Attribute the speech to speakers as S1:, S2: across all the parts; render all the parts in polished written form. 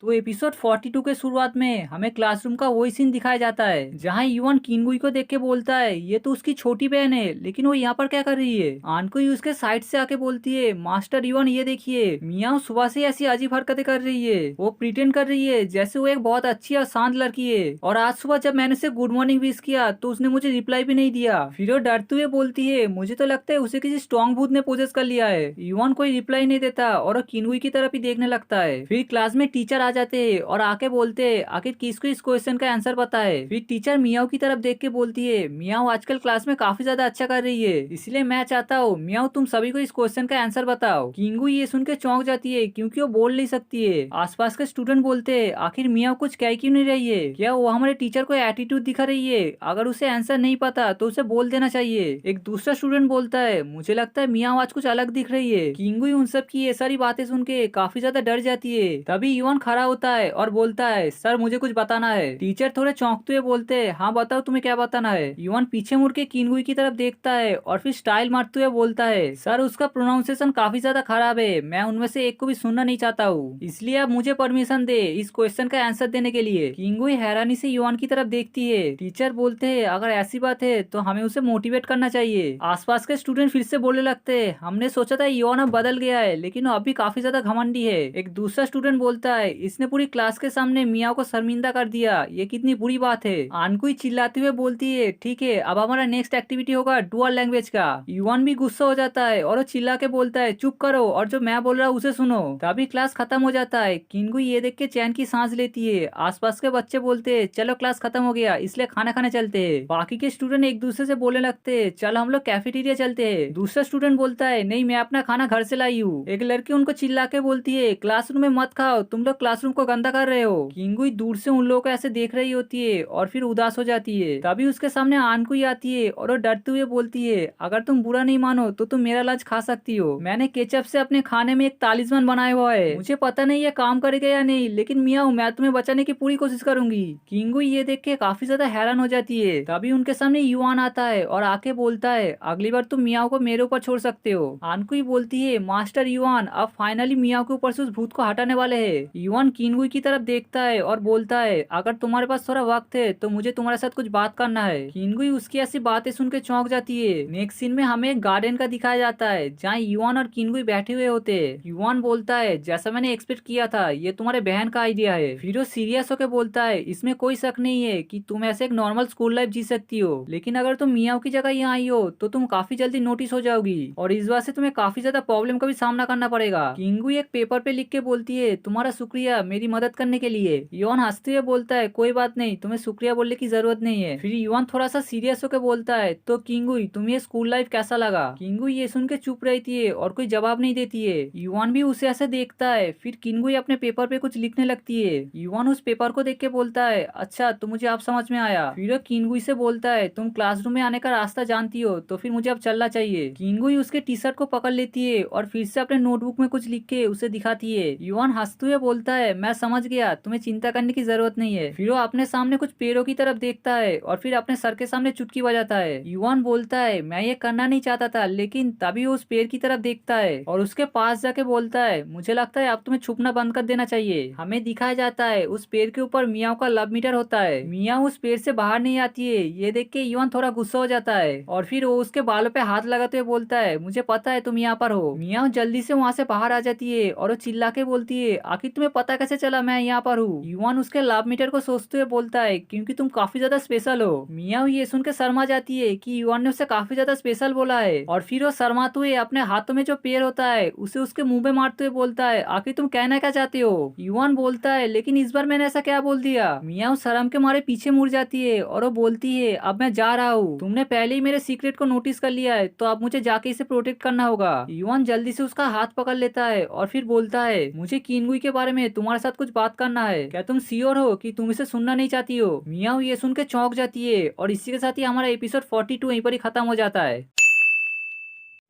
S1: तो एपिसोड 42 के शुरुआत में हमें क्लासरूम का वही सीन दिखाया जाता है जहाँ युवन किंगुई को देख के बोलता है ये तो उसकी छोटी बहन है, लेकिन वो यहाँ पर क्या कर रही है। आनकुई उसके साइड से आके बोलती है मास्टर युवन ये देखिए मियाओ सुबह से ऐसी अजीब हरकतें कर रही है, वो प्रिटेंड कर रही है जैसे वो एक बहुत अच्छी और शांत लड़की है, और आज सुबह जब मैंने उसे गुड मॉर्निंग विश किया तो उसने मुझे रिप्लाई भी नहीं दिया। फिर वो डरते हुए बोलती है मुझे तो लगता है उसे किसी स्ट्रॉन्ग भूत ने पोजेस कर लिया है। युवन कोई रिप्लाई नहीं देता और वो किंगुई की तरफ ही देखने लगता है। फिर क्लास में टीचर आ जाते हैं और आके बोलते हैं आखिर किसको इस क्वेश्चन का आंसर पता है। फिर टीचर मियाओ की तरफ देख के बोलती है मियाओ आजकल क्लास में काफी ज्यादा अच्छा कर रही है, इसलिए मैं चाहता हूँ मियाओ तुम सभी को इस क्वेश्चन का आंसर बताओ। किंगुई ये सुन के चौंक जाती है क्योंकि वो बोल नहीं सकती है। आसपास के स्टूडेंट बोलते हैं आखिर मियाओ कुछ कह क्यों नहीं रही है, क्या वो हमारे टीचर को एटीट्यूड दिखा रही है, अगर उसे आंसर नहीं पता तो उसे बोल देना चाहिए। एक दूसरा स्टूडेंट बोलता है मुझे लगता है मियाओ आज कुछ अलग दिख रही है। किंगुई उन सब की ये सारी बातें सुन के काफी ज्यादा डर जाती है। तभी युवन खड़ा होता है और बोलता है सर मुझे कुछ बताना है। टीचर थोड़े चौंकते हुए बोलते हैं हाँ बताओ तुम्हें क्या बताना है। युवन पीछे मुड़ के किंगुई की तरफ देखता है और फिर स्टाइल मारते हुए बोलता है सर उसका प्रोनाउंसिएशन काफी ज्यादा खराब है, मैं उनमें से एक को भी सुनना नहीं चाहता हूँ, इसलिए आप मुझे परमिशन दे इस क्वेश्चन का आंसर देने के लिए। किंगुई हैरानी से युवन की तरफ देखती है। टीचर बोलते हैं अगर ऐसी बात है तो हमें उसे मोटिवेट करना चाहिए। आसपास के स्टूडेंट फिर से बोलने लगते हैं हमने सोचा था युवन अब बदल गया है लेकिन वो अभी काफी ज्यादा घमंडी है। एक दूसरा स्टूडेंट बोलता है इसने पूरी क्लास के सामने मियाओ को शर्मिंदा कर दिया, ये कितनी बुरी बात है। आनकुई चिल्लाते हुए बोलती है ठीक है अब हमारा नेक्स्ट एक्टिविटी होगा डुअल लैंग्वेज का। युवन भी गुस्सा हो जाता है और वो चिल्ला के बोलता है चुप करो और जो मैं बोल रहा हूँ उसे सुनो। तभी क्लास खत्म हो जाता है। किंगुई ये देख के चैन की सांस लेती है। आसपास के बच्चे बोलते हैं चलो क्लास खत्म हो गया इसलिए खाना खाने चलते हैं। बाकी के स्टूडेंट एक दूसरे से बोलने लगते हैं चल हम लोग कैफेटेरिया चलते हैं। दूसरा स्टूडेंट बोलता है नहीं मैं अपना खाना घर से लाई हूँ। एक लड़की उनको चिल्ला के बोलती है क्लासरूम में मत खाओ, तुम लोग क्लासरूम को गंदा कर रहे हो। किंगुई दूर से उन लोगों को ऐसे देख रही होती है और फिर उदास हो जाती है। तभी उसके सामने आनकुई आती है और वो डरते हुए बोलती है अगर तुम बुरा नहीं मानो तो तुम मेरा लंच खा सकती हो, मैंने केचप से अपने खाने में एक तालिस्मान बनाया हुआ है, मुझे पता नहीं ये काम करेगा या नहीं लेकिन मियाओ मैं तुम्हें बचाने की पूरी कोशिश करूंगी। किंगुई ये देख के काफी ज्यादा हैरान हो जाती है। तभी उनके सामने युवान आता है और आके बोलता है अगली बार तुम मियाओ को मेरे ऊपर छोड़ सकते हो। आनकुई बोलती है मास्टर युवान अब फाइनली मियाओ के ऊपर से उस भूत को हटाने वाले हैं। युवान किंगुई की तरफ देखता है और बोलता है अगर तुम्हारे पास थोड़ा वक्त है तो मुझे तुम्हारे साथ कुछ बात करना है। किंगुई उसकी ऐसी बातें सुन के चौंक जाती है। नेक्स्ट सीन में हमें एक गार्डन का दिखाया जाता है जहाँ युवान और किंगुई बैठे हुए होते हैं। युवान बोलता है जैसा मैंने एक्सपेक्ट किया था ये तुम्हारे बहन का आइडिया है। फिर वो सीरियस होकर बोलता है इसमें कोई शक नहीं है कि तुम ऐसे एक नॉर्मल स्कूल लाइफ जी सकती हो, लेकिन अगर तुम मियाओ की जगह यहाँ आई हो तो तुम काफी जल्दी नोटिस हो जाओगी और इस बात से तुम्हें काफी ज्यादा प्रॉब्लम का भी सामना करना पड़ेगा। किंगुई एक पेपर पे लिख के बोलती है तुम्हारा शुक्रिया मेरी मदद करने के लिए। युवान हंसते हुए बोलता है कोई बात नहीं, तुम्हें शुक्रिया बोलने की जरूरत नहीं है। फिर युवान थोड़ा सा सीरियस होकर बोलता है तो किंगुई तुम्हें स्कूल लाइफ कैसा लगा। किंगुई ये सुन के चुप रहती है और कोई जवाब नहीं देती है। युवान भी उसे ऐसे देखता है। फिर किंगुई अपने पेपर पे कुछ लिखने लगती है। युवान उस पेपर को देख के बोलता है अच्छा तो मुझे अब समझ में आया। फिर वो किंगुई से बोलता है तुम क्लासरूम में आने का रास्ता जानती हो तो फिर मुझे अब चलना चाहिए। किंगुई उसके टी शर्ट को पकड़ लेती है और फिर से अपने नोटबुक में कुछ लिख के उसे दिखाती है। युवान हंसते हुए बोलता है मैं समझ गया, तुम्हें चिंता करने की जरूरत नहीं है। फिर वो अपने सामने कुछ पेड़ों की तरफ देखता है और फिर अपने सर के सामने चुटकी बजाता है। युवान बोलता है मैं ये करना नहीं चाहता था, लेकिन तभी वो उस पेड़ की तरफ देखता है और उसके पास जाके बोलता है मुझे लगता है अब तुम्हें छुपना बंद कर देना चाहिए। हमें दिखाया जाता है उस पेड़ के ऊपर मियाओ का लव मीटर होता है। मियाओ उस पेड़ से बाहर नहीं आती है। ये देख के युवान थोड़ा गुस्सा हो जाता है और फिर वो उसके बालों पे हाथ लगाते हुए बोलता है मुझे पता है तुम यहाँ पर हो। मियाओ जल्दी से वहाँ से बाहर आ जाती है और वो चिल्ला के बोलती है आखिर तुम्हें पता कैसे चला मैं यहाँ पर हूँ। युवान उसके लव मीटर को सोचते हुए बोलता है क्योंकि तुम काफी ज्यादा स्पेशल हो। मियाओ ये सुन के शर्मा जाती है कि युवान ने उसे काफी ज्यादा स्पेशल बोला है और फिर वो शर्माते हुए अपने हाथों में जो पेड़ होता है उसे उसके मुंह में मारते हुए बोलता है आखिर तुम कहना क्या चाहते हो। युवान बोलता है लेकिन इस बार मैंने ऐसा क्या बोल दिया। मियाओ शर्म के मारे पीछे मुड़ जाती है और वो बोलती है अब मैं जा रहा हूँ, तुमने पहले ही मेरे सीक्रेट को नोटिस कर लिया है तो अब मुझे जाके इसे प्रोटेक्ट करना होगा। युवान जल्दी से उसका हाथ पकड़ लेता है और फिर बोलता है मुझे किंगुई के बारे में तुम्हारे साथ कुछ बात करना है, क्या तुम श्योर हो कि तुम इसे सुनना नहीं चाहती हो। मियाओ ये सुन के चौंक जाती है और इसी के साथ ही हमारा एपिसोड 42 यहीं पर ही खत्म हो जाता है।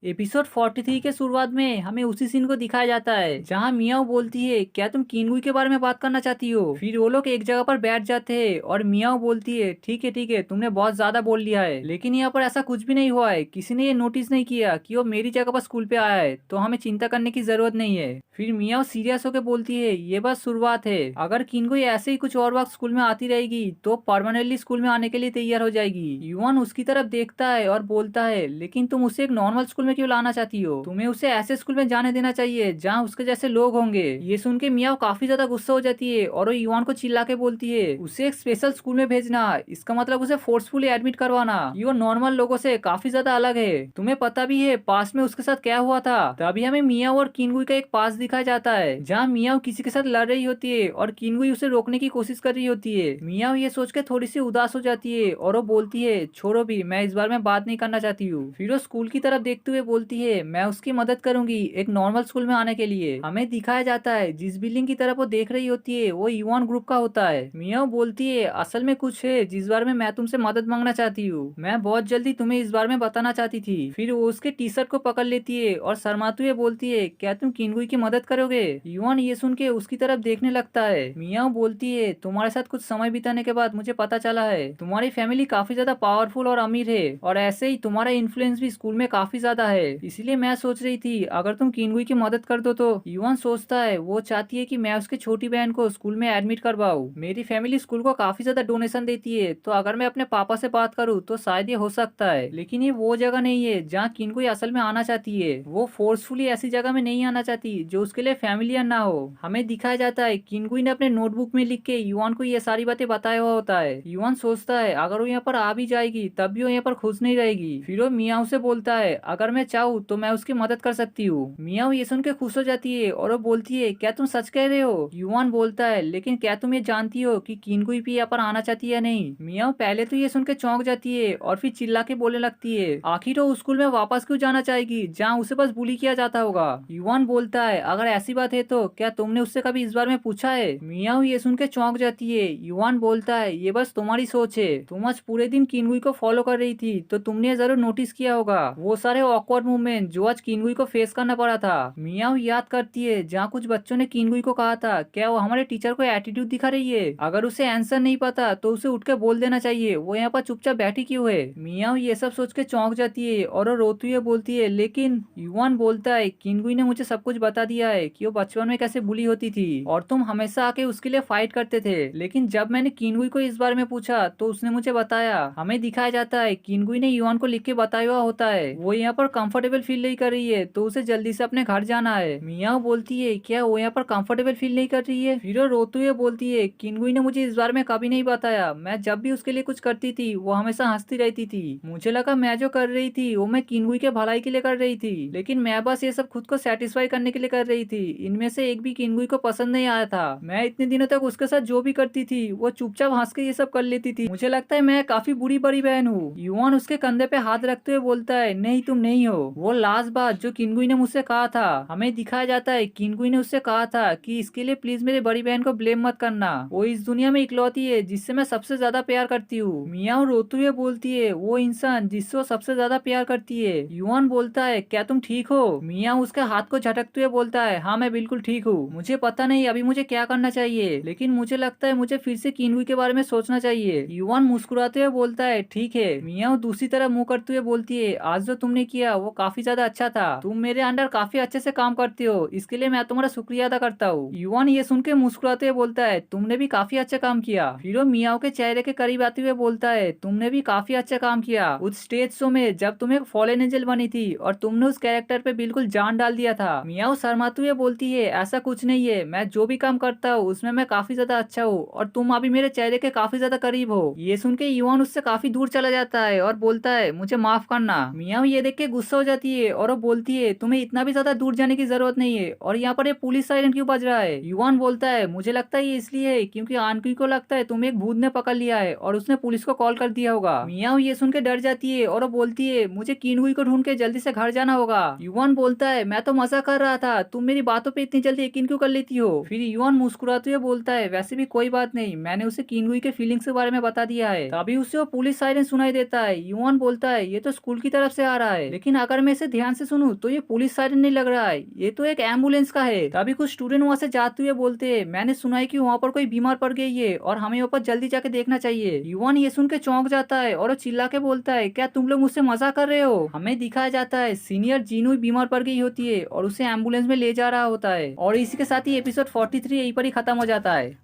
S1: एपिसोड 43 के शुरुआत में हमें उसी सीन को दिखाया जाता है जहां मियाओ बोलती है, क्या तुम किनगुई के बारे में बात करना चाहती हो। फिर वो लोग एक जगह पर बैठ जाते हैं और मियाओ बोलती है, ठीक है तुमने बहुत ज्यादा बोल लिया है, लेकिन यहाँ पर ऐसा कुछ भी नहीं हुआ है, किसी ने ये नोटिस नहीं किया कि वो मेरी जगह पर स्कूल पे आया है, तो हमें चिंता करने की जरूरत नहीं है। फिर मियाओ सीरियस होकर बोलती है, ये बस शुरुआत है, अगर किनगुई ऐसे ही कुछ और वक्त स्कूल में आती रहेगी तो परमानेंटली स्कूल में आने के लिए तैयार हो जाएगी। युआन उसकी तरफ देखता है और बोलता है, लेकिन तुम उसे एक नॉर्मल स्कूल में क्यों लाना चाहती हो, तुम्हें उसे ऐसे स्कूल में जाने देना चाहिए जहाँ उसके जैसे लोग होंगे। ये सुन के मियाओ काफी ज्यादा गुस्सा हो जाती है और वो युआन को चिल्ला के बोलती है, उसे एक स्पेशल स्कूल में भेजना, इसका मतलब उसे फोर्सफुली एडमिट करवाना, ये नॉर्मल लोगों से काफी ज्यादा अलग है। तुम्हें पता भी है पास में उसके साथ क्या हुआ था। तभी हमें मियाओ और किनगुई का एक पास दिखाया जाता है जहाँ मियाओ किसी के साथ लड़ रही होती है और किनगुई उसे रोकने की कोशिश कर रही होती है। मियाओ ये सोच के थोड़ी सी उदास हो जाती है और वो बोलती है, छोड़ो भी, मैं इस बार में बात नहीं करना चाहती हूँ। फिर वो स्कूल की तरफ देखते हुए बोलती है, मैं उसकी मदद करूंगी एक नॉर्मल स्कूल में आने के लिए। हमें दिखाया जाता है जिस बिल्डिंग की तरफ वो देख रही होती है वो युआन ग्रुप का होता है। मियाओ बोलती है, असल में कुछ है जिस बार में मैं तुमसे मदद मांगना चाहती हूँ, मैं बहुत जल्दी तुम्हें इस बार में बताना चाहती थी। फिर वो उसके टी शर्ट को पकड़ लेती है और शर्माते हुए बोलती है, क्या तुम किनगुई की मदद करोगे। युआन ये सुन के उसकी तरफ देखने लगता है। मियाओ बोलती है, तुम्हारे साथ कुछ समय बिताने के बाद मुझे पता चला है तुम्हारी फैमिली काफी ज्यादा पावरफुल और अमीर है और ऐसे ही तुम्हारा इन्फ्लुएंस भी स्कूल में काफी ज्यादा है, इसलिए मैं सोच रही थी अगर तुम किनगुई की मदद कर दो तो। युआन सोचता है वो चाहती है कि मैं उसकी छोटी बहन को स्कूल में एडमिट करवाऊँ। मेरी फैमिली स्कूल को काफी ज्यादा डोनेशन देती है, तो अगर मैं अपने पापा से बात करूँ तो शायद ये हो सकता है, लेकिन ये वो जगह नहीं है जहाँ किनगुई असल में आना चाहती है। वो फोर्सफुली ऐसी जगह में नहीं आना चाहती जो उसके लिए फैमिलियर ना हो। हमें दिखाया जाता है किनगुई ने अपने नोटबुक में लिख के युआन को ये सारी बातें बताया हुआ होता है। युआन सोचता है अगर वो यहाँ पर आ भी जाएगी तब भी वो यहाँ पर खुश नहीं रहेगी। फिर वो मियाओ से बोलता है, अगर मैं चाहूँ तो मैं उसकी मदद कर सकती हूँ। मियाओ ये सुन के खुश हो जाती है और वो बोलती है, क्या तुम सच कह रहे हो। युआन बोलता है, लेकिन क्या तुम ये जानती हो कि किनगुई भी यहाँ पर आना चाहती है या नहीं। मियाओ पहले तो ये सुन के चौंक जाती है और फिर चिल्ला के बोलने लगती है, आखिर वो स्कूल में वापस क्यों जाना चाहेगी जहाँ उसे बस बुली किया जाता होगा। युआन बोलता है, अगर ऐसी बात है तो क्या तुमने उससे कभी इस बारे में पूछा है। मियाओ ये सुन के चौंक जाती है। युआन बोलता है, ये बस तुम्हारी सोच है, तुम आज पूरे दिन किनगुई को फॉलो कर रही थी तो तुमने जरूर नोटिस किया होगा वो सारे ऑकवर्ड मूवमेंट जो आज किनगुई को फेस करना पड़ा था। मियाओ याद करती है जहाँ कुछ बच्चों ने किनगुई को कहा था, क्या वो हमारे टीचर को एटीट्यूड दिखा रही है, अगर उसे आंसर नहीं पता तो उसे उठ के बोल देना चाहिए, वो यहाँ पर चुपचाप बैठी क्यों है। मियाओ ये सब सोच के चौंक जाती है और वो रोती हुई बोलती है, लेकिन युआन बोलता है, किनगुई ने मुझे सब कुछ बता दिया है कि वो बचपन में कैसे बुली होती थी और तुम हमेशा आके उसके लिए फाइट करते थे, लेकिन जब मैंने किनगुई को इस बारे में पूछा तो उसने मुझे बताया। हमें दिखाया जाता है किनगुई ने युआन को लिख के बताया हुआ होता है वो यहाँ पर कंफर्टेबल फील नहीं कर रही है तो उसे जल्दी से अपने घर जाना है। मियाओ बोलती है, क्या वो यहाँ पर कंफर्टेबल फील नहीं कर रही है। फिर वो रोते हुए बोलती है, किनगुई ने मुझे इस बारे में कभी नहीं बताया, मैं जब भी उसके लिए कुछ करती थी वो हमेशा हंसती रहती थी, मुझे लगा मैं जो कर रही थी वो मैं किनगुई के भलाई के लिए कर रही थी, लेकिन मैं बस ये सब खुद को सेटिस्फाई करने के लिए कर रही थी, इनमें से एक भी किनगुई को पसंद नहीं आया था। मैं इतने दिनों तक उसके साथ जो भी करती थी वो चुपचाप हंस के ये सब कर लेती थी, मुझे लगता है मैं काफी बुरी बड़ी बहन हूँ। युआन उसके कंधे पे हाथ रखते हुए बोलता है, नहीं तुम नहीं हो। वो लास्ट बात जो किनगुई ने मुझसे कहा था, हमें दिखाया जाता है किनगुई ने उससे कहा था कि इसके लिए प्लीज मेरे बड़ी बहन को ब्लेम मत करना, वो इस दुनिया में इकलौती है जिससे मैं सबसे ज्यादा प्यार करती हूँ। मियाओ रोते हुए बोलती है, वो इंसान जिससे वो सबसे ज्यादा प्यार करती है। युआन बोलता है, क्या तुम ठीक हो। मियाओ उसके हाथ को झटकते हुए बोलता है, हाँ मैं बिल्कुल ठीक हूँ, मुझे पता नहीं अभी मुझे क्या करना चाहिए, लेकिन मुझे लगता है मुझे फिर से किनगुई के बारे में सोचना चाहिए। युआन मुस्कुराते हुए बोलता है, ठीक है। मियाओ दूसरी तरफ मुंह करते हुए बोलती है, आज जो तुमने किया वो काफी ज्यादा अच्छा था, तुम मेरे अंडर काफी अच्छे से काम करते हो, इसके लिए मैं तुम्हारा शुक्रिया अदा करता हूँ। युआन ये सुन के मुस्कुराते हुए बोलता है, तुमने भी काफी अच्छा काम किया। फिर वो मियाओ के चेहरे के करीब आते हुए बोलता है, तुमने भी काफी अच्छा काम किया उस स्टेज शो में जब तुम एक फॉलन एंजल बनी थी और तुमने उस कैरेक्टर पे बिल्कुल जान डाल दिया था। मियाओ शर्माते हुए बोलती है, ऐसा कुछ नहीं है, मैं जो भी काम करता हूँ उसमें मैं काफी ज्यादा अच्छा हूँ और तुम अभी मेरे चेहरे के काफी ज्यादा करीब हो। ये सुन के युआन उससे काफी दूर चला जाता है और बोलता है, मुझे माफ करना। मियाओ ये देख के गुस्सा हो जाती है और वो बोलती है, तुम्हें इतना भी ज्यादा दूर जाने की जरूरत नहीं है, और यहाँ पर ये पुलिस सायरन क्यों बज रहा है। युआन बोलता है, मुझे लगता है ये इसलिए है क्योंकि आनकी को लगता है तुम्हें एक भूत ने पकड़ लिया है और उसने पुलिस को कॉल कर दिया होगा। मियाओ ये सुन के डर जाती है और वो बोलती है, मुझे किनगुई को ढूंढ के जल्दी से घर जाना होगा। युआन बोलता है, मैं तो मजा कर रहा था, तुम मेरी बातों पे इतनी जल्दी यकीन क्यों कर लेती हो। फिर युआन मुस्कुराते हुए बोलता है, वैसे भी कोई बात नहीं, मैंने उसे किनगुई के फीलिंग्स के बारे में बता दिया है। तभी उसे वो पुलिस सायरन सुनाई देता है। युआन बोलता है, ये तो स्कूल की तरफ से आ रहा है, लेकिन लेकिन अगर मैं इसे ध्यान से सुनूं तो ये पुलिस सायरन नहीं लग रहा है, ये तो एक एम्बुलेंस का है। तभी कुछ स्टूडेंट वहाँ से जाते हुए बोलते हैं, मैंने सुना है कि वहाँ पर कोई बीमार पड़ गई है और हमें ऊपर जल्दी जाके देखना चाहिए। युवान ये सुन के चौंक जाता है और वो चिल्ला के बोलता है, क्या तुम लोग मुझसे मजाक कर रहे हो? हमें दिखाया जाता है सीनियर जीनू बीमार पड़ गई होती है और उसे एम्बुलेंस में ले जा रहा होता है। और इसी के साथ ही एपिसोड 43 यहीं पर ही खत्म हो जाता है।